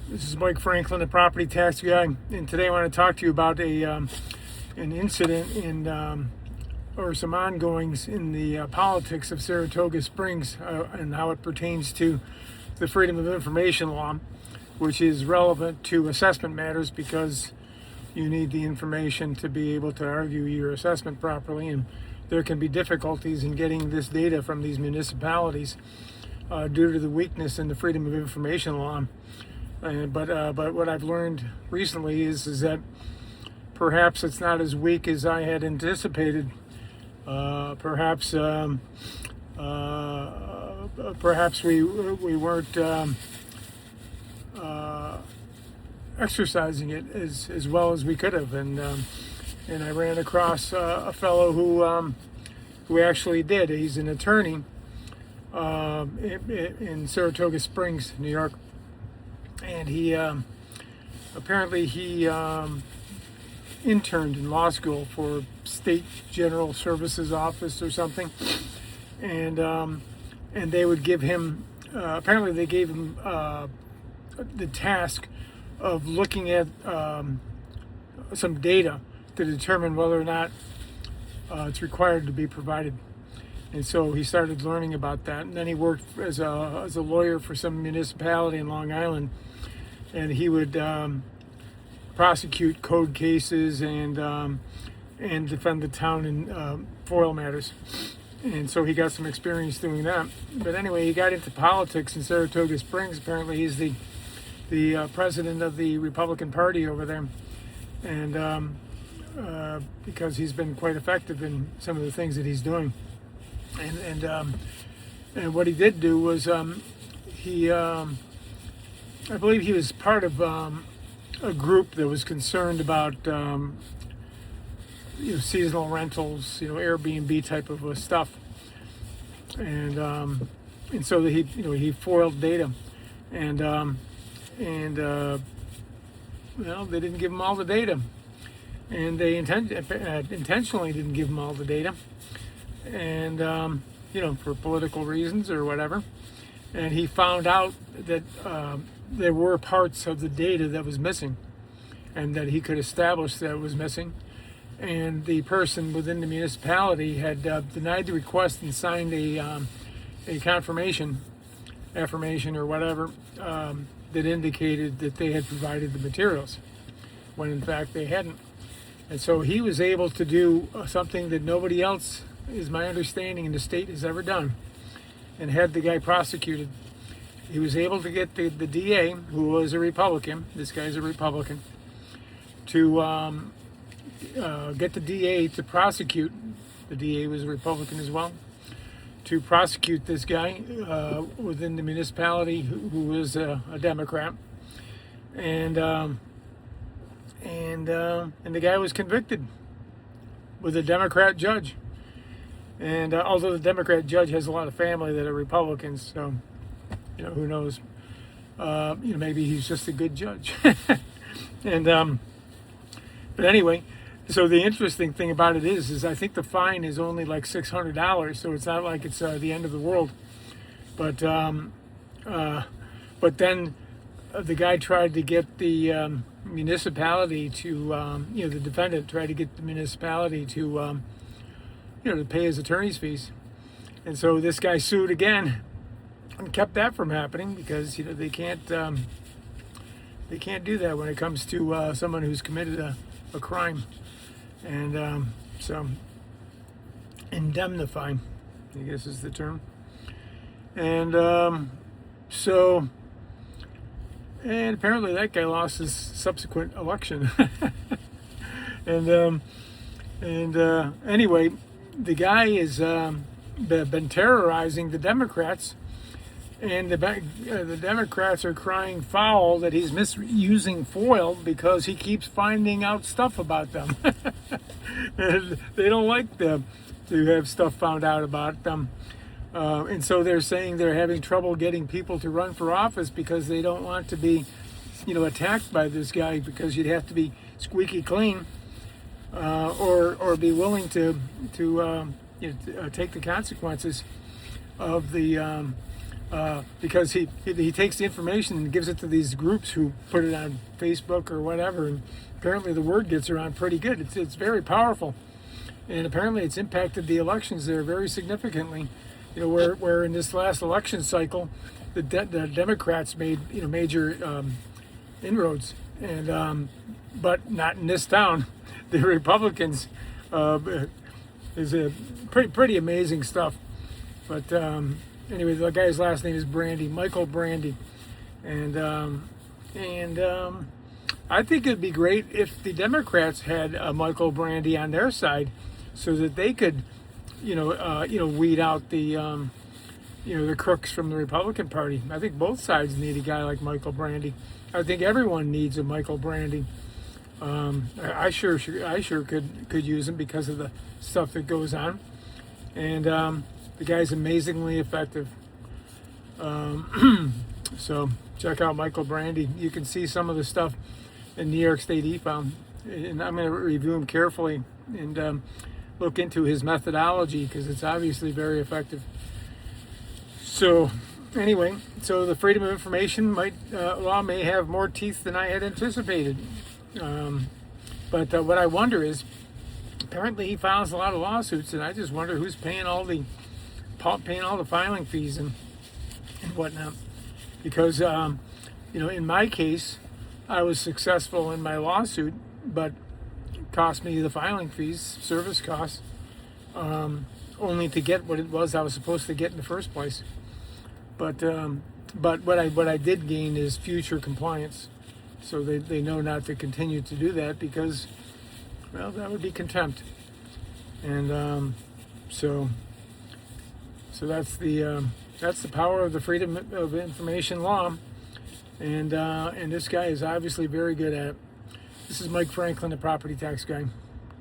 This is Mike Franklin, the property tax guy, and today I want to talk to you about an incident or some ongoings in the politics of Saratoga Springs and how it pertains to the Freedom of Information law, which is relevant to assessment matters because you need the information to be able to argue your assessment properly, and there can be difficulties in getting this data from these municipalities due to the weakness in the Freedom of Information law. But what I've learned recently is that perhaps it's not as weak as I had anticipated. Perhaps we weren't exercising it as well as we could have, and I ran across a fellow who actually did. He's an attorney in Saratoga Springs, New York. And he apparently interned in law school for State General Services Office or something, and they would give him apparently they gave him the task of looking at some data to determine whether or not it's required to be provided. And so he started learning about that, and then he worked as a lawyer for some municipality in Long Island, and he would prosecute code cases and defend the town in FOIL matters. And so he got some experience doing that. But anyway, he got into politics in Saratoga Springs. Apparently, he's the president of the Republican Party over there, and because he's been quite effective in some of the things that he's doing. And what he did do was I believe he was part of a group that was concerned about seasonal rentals, Airbnb type of stuff, and so that he foiled data, and they didn't give him all the data, and they intentionally didn't give him all the data, and for political reasons or whatever. And he found out that there were parts of the data that was missing, and that he could establish that it was missing. And the person within the municipality had denied the request and signed a affirmation or whatever, that indicated that they had provided the materials, when in fact they hadn't. And so he was able to do something that nobody else, is my understanding, in the state has ever done, and had the guy prosecuted. He was able to get the DA, who was a Republican, this guy's a Republican, to get the DA to prosecute, the DA was a Republican as well, to prosecute this guy within the municipality who was a Democrat. And the guy was convicted with a Democrat judge. And although the Democrat judge has a lot of family that are Republicans, so who knows? Maybe he's just a good judge. But anyway, so the interesting thing about it is I think the fine is only like $600, so it's not like it's the end of the world. But then the guy tried to get the municipality to, the defendant tried to get the municipality to to pay his attorney's fees. And so this guy sued again and kept that from happening, because they can't do that when it comes to someone who's committed a crime. And so indemnify, I guess is the term. And and apparently that guy lost his subsequent election. Anyway, the guy has been terrorizing the Democrats, and the Democrats are crying foul that he's misusing FOIL because he keeps finding out stuff about them. And they don't like to have stuff found out about them. And so they're saying they're having trouble getting people to run for office because they don't want to be, attacked by this guy, because you'd have to be squeaky clean, or be willing to take the consequences of the because he takes the information and gives it to these groups who put it on Facebook or whatever, and apparently the word gets around pretty good. It's very powerful, and apparently it's impacted the elections there very significantly. Where in this last election cycle, the Democrats made major inroads, and but not in this town. The Republicans is a pretty amazing stuff. But anyway, the guy's last name is Brandy, Michael Brandy, and I think it'd be great if the Democrats had Michael Brandy on their side, so that they could, weed out the the crooks from the Republican Party. I think both sides need a guy like Michael Brandy. I think everyone needs a Michael Brandy. I sure could use him because of the stuff that goes on, and the guy's amazingly effective. So check out Michael Brandy. You can see some of the stuff in New York State e-file, and I'm going to review him carefully and look into his methodology, because it's obviously very effective. So anyway, so the Freedom of Information law may have more teeth than I had anticipated. But what I wonder is, apparently he files a lot of lawsuits, and I just wonder who's paying all the filing fees and whatnot. Because in my case, I was successful in my lawsuit, but it cost me the filing fees, service costs, only to get what it was I was supposed to get in the first place. But what I did gain is future compliance. So they know not to continue to do that, because, well, that would be contempt. And so that's the power of the Freedom of Information law, and this guy is obviously very good at it. This is Mike Franklin, the Property Tax Guy.